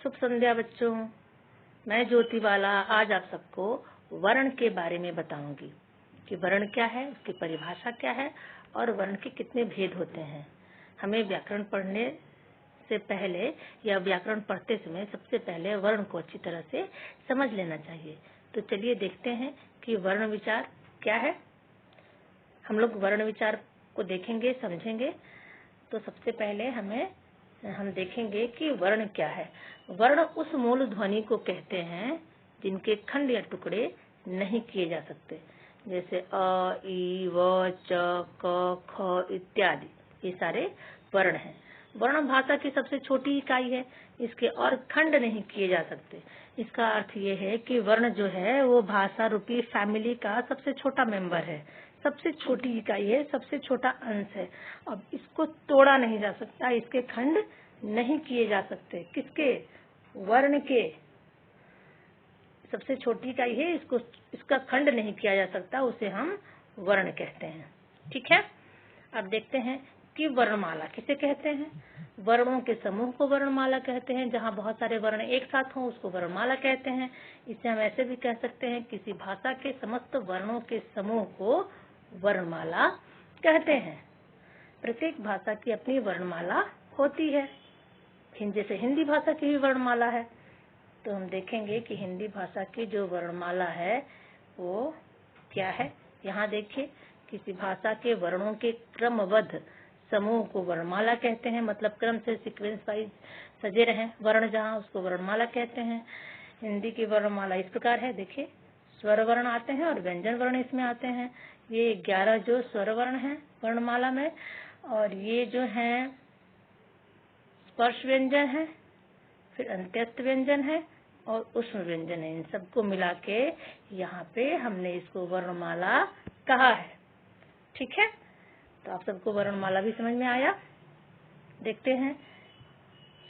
शुभ संध्या बच्चों। मैं ज्योति बाला आज आप सबको वर्ण के बारे में बताऊंगी कि वर्ण क्या है, उसकी परिभाषा क्या है और वर्ण के कितने भेद होते हैं। हमें व्याकरण पढ़ने से पहले या व्याकरण पढ़ते समय सबसे पहले वर्ण को अच्छी तरह से समझ लेना चाहिए। तो चलिए देखते हैं कि वर्ण विचार क्या है। हम लोग वर्ण विचार को देखेंगे, समझेंगे। तो सबसे पहले हम देखेंगे कि वर्ण क्या है। वर्ण उस मूल ध्वनि को कहते हैं जिनके खंड या टुकड़े नहीं किए जा सकते, जैसे अ, ई, व, च, क, ख इत्यादि। ये सारे वर्ण हैं। वर्ण भाषा की सबसे छोटी इकाई है, इसके और खंड नहीं किए जा सकते। इसका अर्थ ये है कि वर्ण जो है वो भाषा रूपी फैमिली का सबसे छोटा मेंबर है, सबसे छोटी इकाई है, सबसे छोटा अंश है। अब इसको तोड़ा नहीं जा सकता, इसके खंड नहीं किए जा सकते। किसके? वर्ण के। सबसे छोटी इकाई है, इसका खंड नहीं किया जा सकता, उसे हम वर्ण कहते हैं। ठीक है। अब देखते हैं कि वर्णमाला किसे कहते हैं। वर्णों के समूह को वर्णमाला कहते हैं। जहाँ बहुत सारे वर्ण एक साथ हों उसको वर्णमाला कहते हैं। इसे हम ऐसे भी कह सकते हैं, किसी भाषा के समस्त वर्णों के समूह को वर्णमाला कहते हैं। प्रत्येक भाषा की अपनी वर्णमाला होती है। जैसे हिंदी भाषा की भी वर्णमाला है। तो हम देखेंगे कि हिंदी भाषा की जो वर्णमाला है वो क्या है। यहाँ देखिए, किसी भाषा के वर्णों के क्रमबद्ध समूह को वर्णमाला कहते हैं, मतलब क्रम से सीक्वेंस वाइज सजे रहे वर्ण जहाँ, उसको वर्णमाला कहते हैं। हिंदी की वर्णमाला इस प्रकार है। देखिए, स्वर वर्ण आते हैं और व्यंजन वर्ण इसमें आते हैं। ये 11 जो स्वर वर्ण है वर्णमाला में, और ये जो है स्पर्श व्यंजन है, फिर अंत्यस्थ व्यंजन है और ऊष्म व्यंजन है। इन सबको मिला के यहाँ पे हमने इसको वर्णमाला कहा है। ठीक है। तो आप सबको वर्णमाला भी समझ में आया। देखते हैं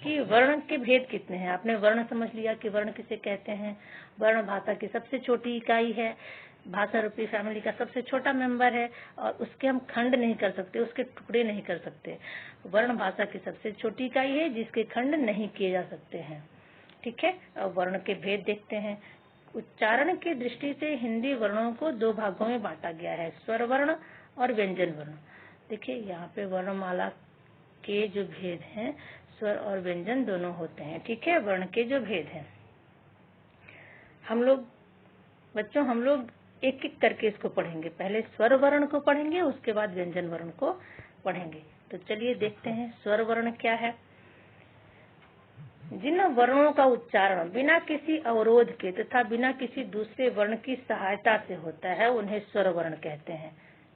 कि वर्ण के भेद कितने हैं। आपने वर्ण समझ लिया कि वर्ण किसे कहते हैं। वर्ण भाषा की सबसे छोटी इकाई है, भाषा रूपी फैमिली का सबसे छोटा मेंबर है और उसके हम खंड नहीं कर सकते, उसके टुकड़े नहीं कर सकते। वर्ण भाषा की सबसे छोटी इकाई है जिसके खंड नहीं किए जा सकते हैं। ठीक है। अब वर्ण के भेद देखते हैं। उच्चारण की दृष्टि से हिंदी वर्णों को 2 भागों में बांटा गया है, स्वर वर्ण और व्यंजन वर्ण। देखिए, यहाँ पे वर्णमाला के जो भेद हैं, स्वर और व्यंजन दोनों होते हैं। ठीक है। वर्ण के जो भेद हैं, हम लोग एक एक करके इसको पढ़ेंगे। पहले स्वर वर्ण को पढ़ेंगे, उसके बाद व्यंजन वर्ण को पढ़ेंगे। तो चलिए देखते हैं स्वर वर्ण क्या है। जिन वर्णों का उच्चारण बिना किसी अवरोध के तथा बिना किसी दूसरे वर्ण की सहायता से होता है उन्हें स्वर वर्ण कहते हैं।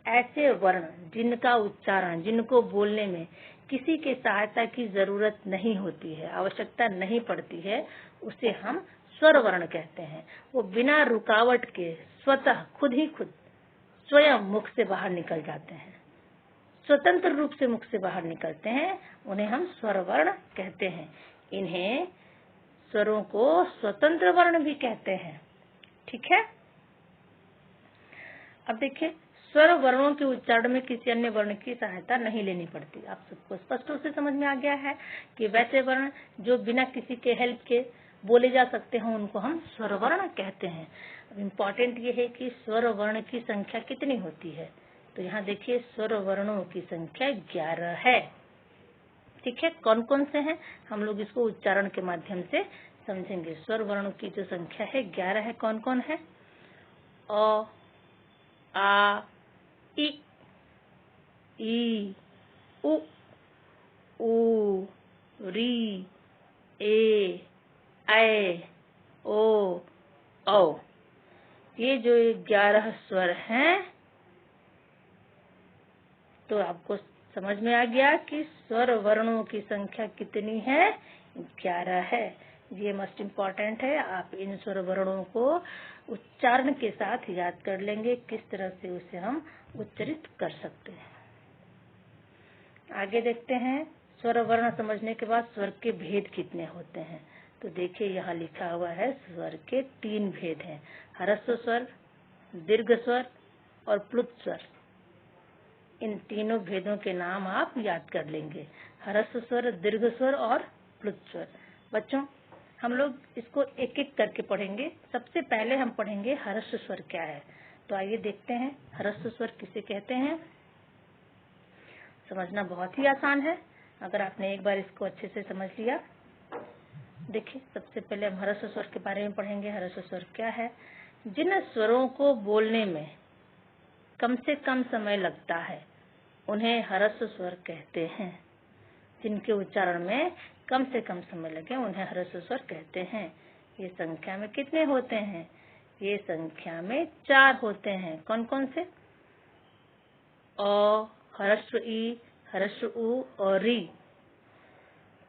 ऐसे वर्ण जिनका उच्चारण, जिनको बोलने में किसी के सहायता की जरूरत नहीं होती है, आवश्यकता नहीं पड़ती है, उसे हम स्वर वर्ण कहते हैं। वो बिना रुकावट के स्वतः खुद स्वयं मुख से बाहर निकल जाते हैं, स्वतंत्र रूप से मुख से बाहर निकलते हैं, उन्हें हम स्वर वर्ण कहते हैं। इन्हें स्वरों को स्वतंत्र वर्ण भी कहते हैं। ठीक है। अब देखिए, स्वर वर्णों के उच्चारण में किसी अन्य वर्ण की सहायता नहीं लेनी पड़ती। आप सबको स्पष्ट रूप से समझ में आ गया है कि वैसे वर्ण जो बिना किसी के हेल्प के बोले जा सकते हैं उनको हम स्वर वर्ण कहते हैं। अब इम्पोर्टेंट ये है कि स्वर वर्ण की संख्या कितनी होती है। तो यहाँ देखिए, स्वर वर्णों की संख्या 11 है। ठीक है। कौन कौन से हैं, हम लोग इसको उच्चारण के माध्यम से समझेंगे। स्वर वर्णों की जो संख्या है 11 है। कौन कौन है? अ, आ, इ, ई, उ, ऊ, री, ए, ऐ, ओ, औ। ये जो 11 स्वर हैं, तो आपको समझ में आ गया कि स्वर वर्णों की संख्या कितनी है? 11 है। ये मोस्ट इम्पोर्टेंट है। आप इन स्वर वर्णों को उच्चारण के साथ याद कर लेंगे, किस तरह से उसे हम उच्चरित कर सकते हैं। आगे देखते हैं। स्वर वर्ण समझने के बाद स्वर के भेद कितने होते हैं। तो देखिए, यहाँ लिखा हुआ है स्वर के 3 भेद हैं, ह्रस्व स्वर, दीर्घ स्वर और प्लुत स्वर। इन तीनों भेदों के नाम आप याद कर लेंगे, ह्रस्व स्वर, दीर्घ स्वर और प्लुत स्वर। बच्चों, हम लोग इसको एक एक करके पढ़ेंगे। सबसे पहले हम पढ़ेंगे ह्रस्व स्वर क्या है। तो आइए देखते हैं ह्रस्व स्वर किसे कहते हैं। समझना बहुत ही आसान है अगर आपने एक बार इसको अच्छे से समझ लिया। देखिए, सबसे पहले हम ह्रस्व स्वर के बारे में पढ़ेंगे। ह्रस्व स्वर क्या है? जिन स्वरों को बोलने में कम से कम समय लगता है उन्हें ह्रस्व स्वर कहते हैं। जिनके उच्चारण में कम से कम समय लगे उन्हें ह्रस्व स्वर कहते हैं। ये संख्या में कितने होते हैं? ये संख्या में 4 होते हैं। कौन कौन से? अ, ह्रस्व ई, ह्रस्व उ और री।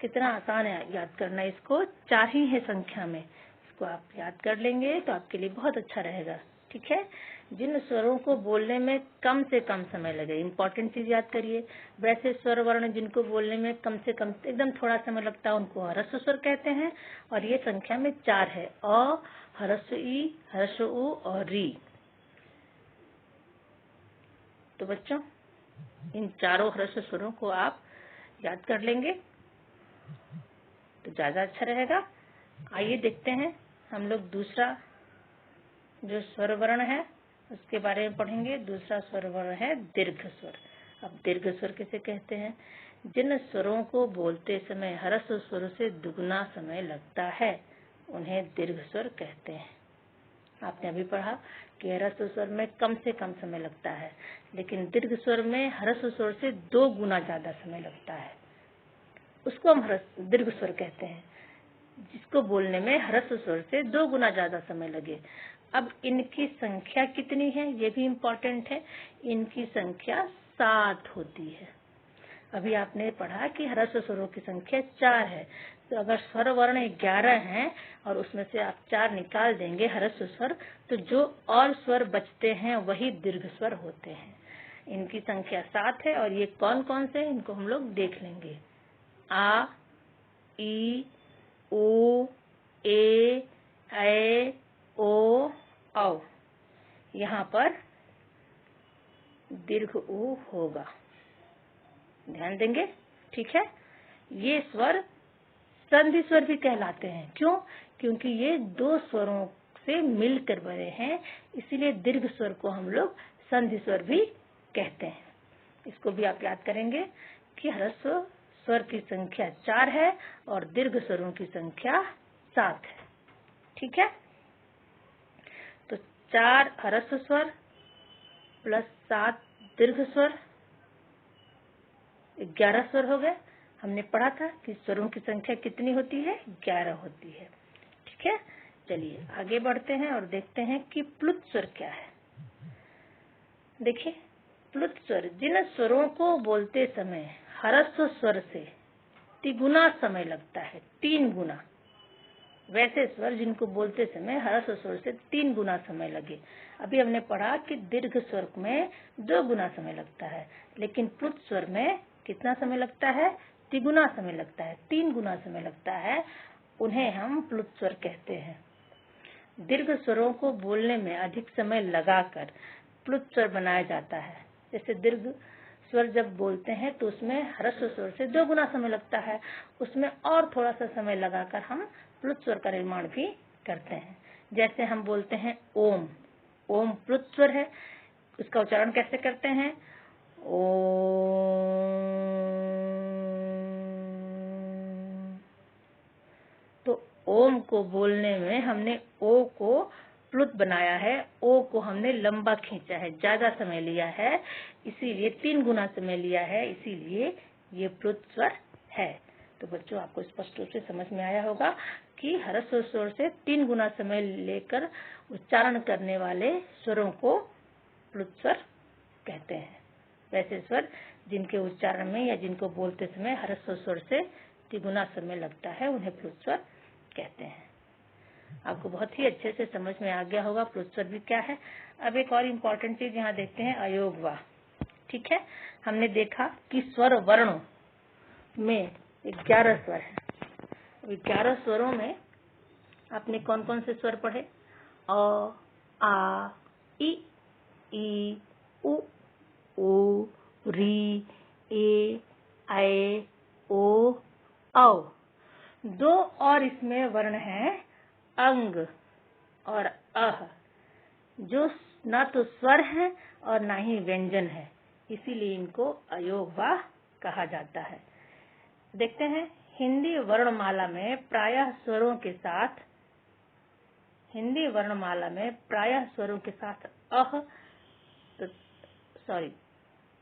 कितना आसान है याद करना इसको। 4 ही है संख्या में। इसको आप याद कर लेंगे तो आपके लिए बहुत अच्छा रहेगा। ठीक है। जिन स्वरों को बोलने में कम से कम समय लगे, इम्पोर्टेंट चीज याद करिए। वैसे स्वर वर्ण जिनको बोलने में कम से कम एकदम थोड़ा समय लगता है उनको ह्रस्व स्वर कहते हैं। और ये संख्या में 4 है। अ, ह्रस्व ई, ह्रस्व उ और री। तो बच्चों, इन चारों ह्रस्व स्वरों को आप याद कर लेंगे तो ज्यादा अच्छा रहेगा। आइए देखते हैं हम लोग दूसरा जो स्वर वर्ण है उसके बारे में पढ़ेंगे। दूसरा स्वर वर्ण है दीर्घ स्वर। अब दीर्घ स्वर किसे कहते हैं? जिन स्वरों को बोलते समय ह्रस्व स्वर से दुगना समय लगता है उन्हें दीर्घ स्वर कहते हैं। आपने अभी पढ़ा कि ह्रस्व स्वर में कम से कम समय लगता है, लेकिन दीर्घ स्वर में ह्रस्व स्वर से 2 गुना ज्यादा समय लगता है। उसको हम दीर्घ स्वर कहते हैं, जिसको बोलने में ह्रस्व स्वर से 2 गुना ज्यादा समय लगे। अब इनकी संख्या कितनी है ये भी इम्पोर्टेंट है। इनकी संख्या 7 होती है। अभी आपने पढ़ा कि ह्रस्व स्वरों की संख्या 4 है। तो अगर स्वर वर्ण 11 हैं और उसमें से आप 4 निकाल देंगे ह्रस्व स्वर, तो जो और स्वर बचते हैं वही दीर्घ स्वर होते हैं। इनकी संख्या 7 है और ये कौन कौन से हैं इनको हम लोग देख लेंगे। आ, ई, उ, ए, ऐ, ओ, औ। यहाँ पर दीर्घ उ होगा, ध्यान देंगे। ठीक है। ये स्वर संधि स्वर भी कहलाते हैं। क्यों? क्योंकि ये 2 स्वरों से मिलकर बने हैं, इसीलिए दीर्घ स्वर को हम लोग संधि स्वर भी कहते हैं। इसको भी आप याद करेंगे कि ह्रस्व स्वर की संख्या 4 है और दीर्घ स्वरों की संख्या 7 है। ठीक है। तो 4 ह्रस्व स्वर प्लस 7 दीर्घ स्वर, 11 स्वर हो गए। हमने पढ़ा था कि स्वरों की संख्या कितनी होती है? 11 होती है। ठीक है। चलिए आगे बढ़ते हैं और देखते हैं कि प्लुत स्वर क्या है। देखिए, प्लुत स्वर जिन स्वरों को बोलते समय ह्रस्व स्वर से तिगुना समय लगता है, 3 गुना। वैसे स्वर जिनको बोलते समय ह्रस्व स्वर से 3 गुना समय लगे। अभी हमने पढ़ा कि दीर्घ स्वर में 2 गुना समय लगता है, लेकिन प्लुत स्वर में कितना समय लगता है? तिगुना समय लगता है, 3 गुना समय लगता है। उन्हें हम प्लुत स्वर कहते हैं। दीर्घ स्वरों को बोलने में अधिक समय लगाकर प्लुत स्वर बनाया जाता है। जैसे दीर्घ स्वर जब बोलते हैं तो उसमें ह्रस्व स्वर से 2 गुना समय लगता है, उसमें और थोड़ा सा समय लगाकर हम प्लुत स्वर का निर्माण भी करते हैं। जैसे हम बोलते हैं ओम। ओम प्लुत स्वर है। उसका उच्चारण कैसे करते हैं? ओम। तो ओम को बोलने में हमने ओ को प्लुत बनाया है। ओ को हमने लंबा खींचा है, ज्यादा समय लिया है, इसीलिए 3 गुना समय लिया है, इसीलिए ये प्लुत स्वर है। तो बच्चों, आपको स्पष्ट रूप से समझ में आया होगा कि ह्रस्व स्वर से 3 गुना समय लेकर उच्चारण करने वाले स्वरों को प्लुत स्वर कहते हैं। वैसे स्वर जिनके उच्चारण में या जिनको बोलते समय ह्रस्व स्वर से तिगुना समय लगता है उन्हें प्लुत स्वर कहते हैं। आपको बहुत ही अच्छे से समझ में आ गया होगा प्लुत स्वर भी क्या है। अब एक और इम्पोर्टेंट चीज यहाँ देखते हैं, अयोगवा। ठीक है। हमने देखा कि स्वर वर्णों में 11 स्वर है। 11 स्वरों में आपने कौन कौन से स्वर पढ़े? अ, आ, ई, उ, री, ए, ऐ, ओ, औ। दो और इसमें वर्ण हैं अंग और अह, जो ना तो स्वर है और ना ही व्यंजन है, इसीलिए इनको अयोगवा कहा जाता है। देखते हैं हिंदी वर्णमाला में प्रायः स्वरों के साथ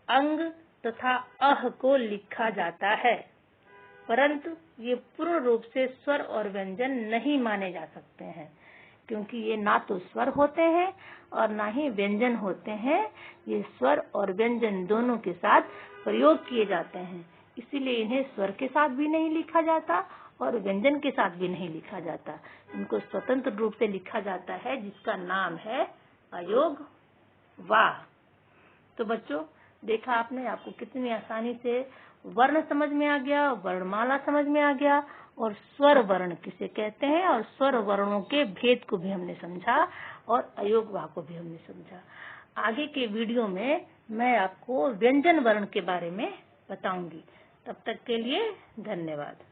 अंग तथा अह को लिखा जाता है, परंतु ये पूर्ण रूप से स्वर और व्यंजन नहीं माने जा सकते हैं, क्योंकि ये ना तो स्वर होते हैं और ना ही व्यंजन होते हैं। ये स्वर और व्यंजन दोनों के साथ प्रयोग किए जाते हैं, इसीलिए इन्हें स्वर के साथ भी नहीं लिखा जाता और व्यंजन के साथ भी नहीं लिखा जाता। इनको स्वतंत्र रूप से लिखा जाता है, जिसका नाम है अयोग वा। तो बच्चों, देखा आपने, आपको कितनी आसानी से वर्ण समझ में आ गया, वर्णमाला समझ में आ गया, और स्वर वर्ण किसे कहते हैं और स्वर वर्णों के भेद को भी हमने समझा और अयोगवा को भी हमने समझा। आगे के वीडियो में मैं आपको व्यंजन वर्ण के बारे में बताऊंगी। तब तक के लिए धन्यवाद।